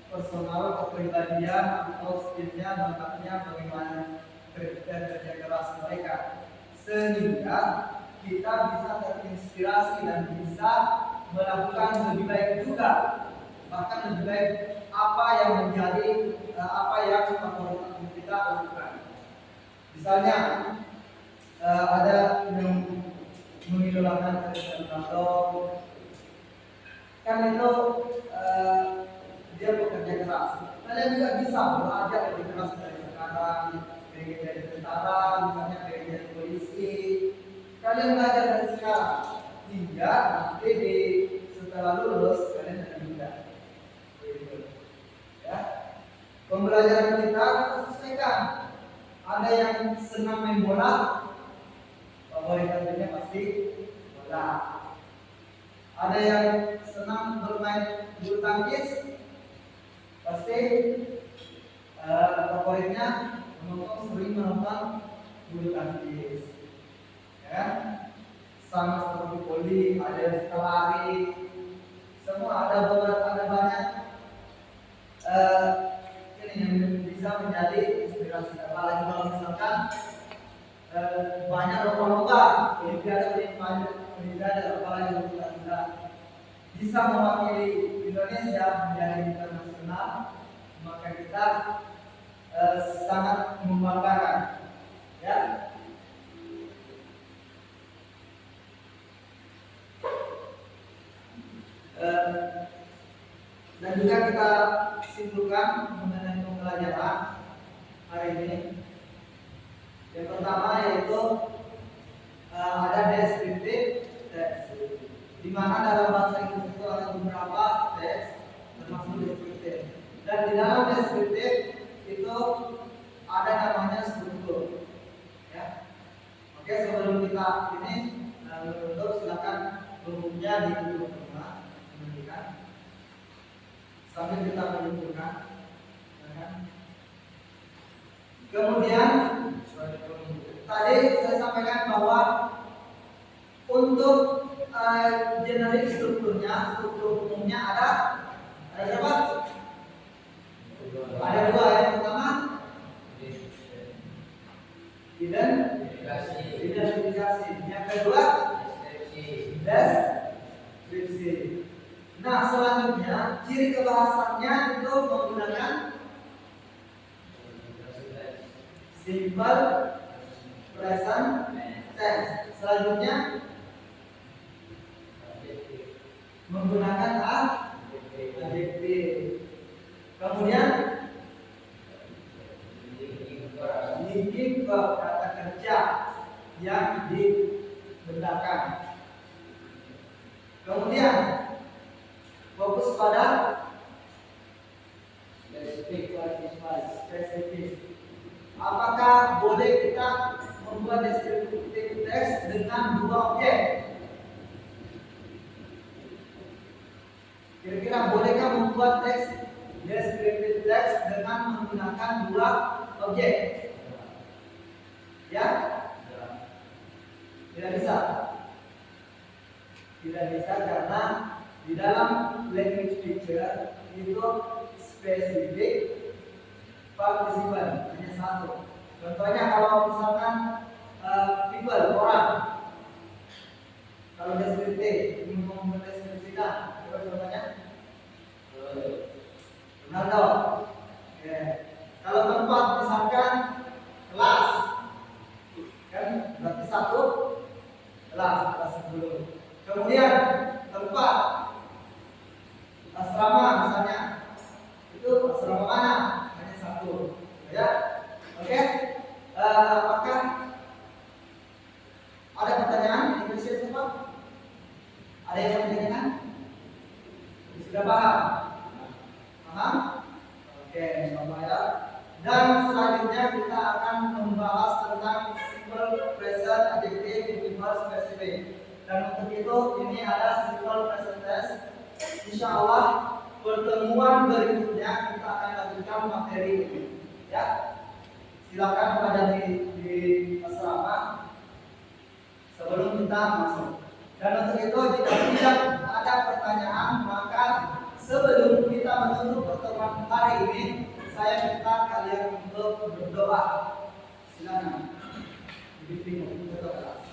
personal kepribadian atau skillnya, bakatnya, bagaimana kerja keras mereka, sehingga kita bisa terinspirasi dan bisa melakukan lebih baik juga, bahkan lebih baik apa yang menjadi apa yang favorit kita lakukan. Misalnya ada yang mengidolakan Cristiano Ronaldo, kan itu dia bekerja keras. Kalian juga bisa belajar lebih keras dari sekarang. Pengen jadi tentara, misalnya pengen jadi polisi, kalian belajar dari sekarang hingga nanti setelah lulus kalian akan mudah. Ya, pembelajaran kita sesuaikan. Ada yang senang main bola, favoritnya pasti bola. Ada yang senang bermain bulu tangkis, pasti favoritnya sering menonton bulu tangkis, ya. Sama seperti voli, ada yang suka lari, semua ada banyak ini yang bisa menjadi inspirasi. Apalagi kalau misalkan banyak lomba-lomba, olimpiade, apalagi kita bisa mewakili Indonesia menjadi internasional, maka kita sangat membanggakan, ya. Dan juga kita simpulkan mengenai pembelajaran hari ini. Yang pertama yaitu ada deskriptif teks, di mana dalam bahasa Inggris itu ada beberapa teks termasuk deskriptif, dan di dalam deskriptif itu ada namanya struktur, ya. Oke, sebelum kita ini menutup, silakan bukunya ditutup rumah, sambil kita menunjukkan. Kemudian tadi saya sampaikan bahwa untuk generik strukturnya, struktur umumnya ada berapa? Ada dua. Yang pertama identifikasi, yang kedua deskripsi. Nah, selanjutnya ciri kebahasannya itu menggunakan simple present tense. Selanjutnya menggunakan adjektif. Kemudian linking verb, kata kerja. yang dibenarkan. Kemudian fokus pada spesifik. Apakah boleh kita membuat deskriptif teks dengan dua objek? Kira-kira bolehkah membuat deskriptif teks dengan menggunakan dua objek? Ya? Tidak bisa. Tidak bisa karena di dalam language feature itu spesifik partisipan hanya satu. Contohnya kalau misalkan people, orang. Kalau deskriptif, ingin mendeskripsikan, coba contohnya. Ronaldo. Ya. Kalau tempat misalkan kelas, kan berarti satu kelas dulu. Kemudian tempat asrama misalnya, itu asrama mana? Hanya satu, ya. Oke. Apakah ada pertanyaan? Indonesia siapa? Ada yang bertanya? Sudah paham? Paham? Oke, insyaallah ya. Dan selanjutnya kita akan membahas tentang simple present, adjective, individual, specific. Dan untuk itu ini ada simple present tense. Insyaallah pertemuan berikutnya kita akan lanjutkan materi ini. Ya, silakan pada di asrama sebelum kita masuk. Dan untuk itu jika tidak ada pertanyaan, maka sebelum kita menutup pertemuan hari ini, saya minta kalian untuk berdoa. Silakan. Dipimpin berdoa.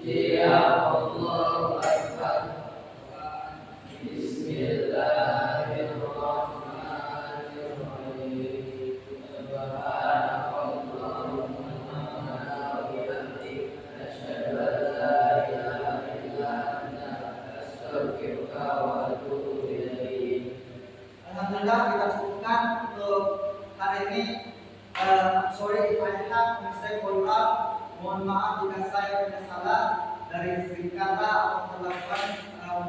Ya Allah Akbar. Bismillahirrahmanirrahim. Subhanakallahumma wa bihamdik, asyhadu an la ilaha illa anta, astaghfiruka wa atubu ilaik. Alhamdulillah kita cukupkan untuk hari ini. Sorry if I have mistake or not. Mohon maaf jika saya punya salah dari segi kata atau perlakuan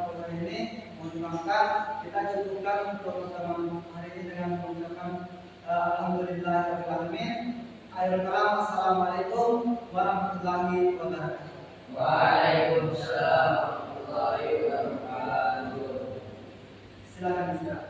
untuk hari ini. Mohon dimaafkan. Kita cukupkan untuk pertemuan hari ini dengan mengucapkan alhamdulillahirabbil alamin. Akhirul kalam, assalamualaikum warahmatullahi wabarakatuh. Waalaikumsalam warahmatullahi wabarakatuh. Silakan.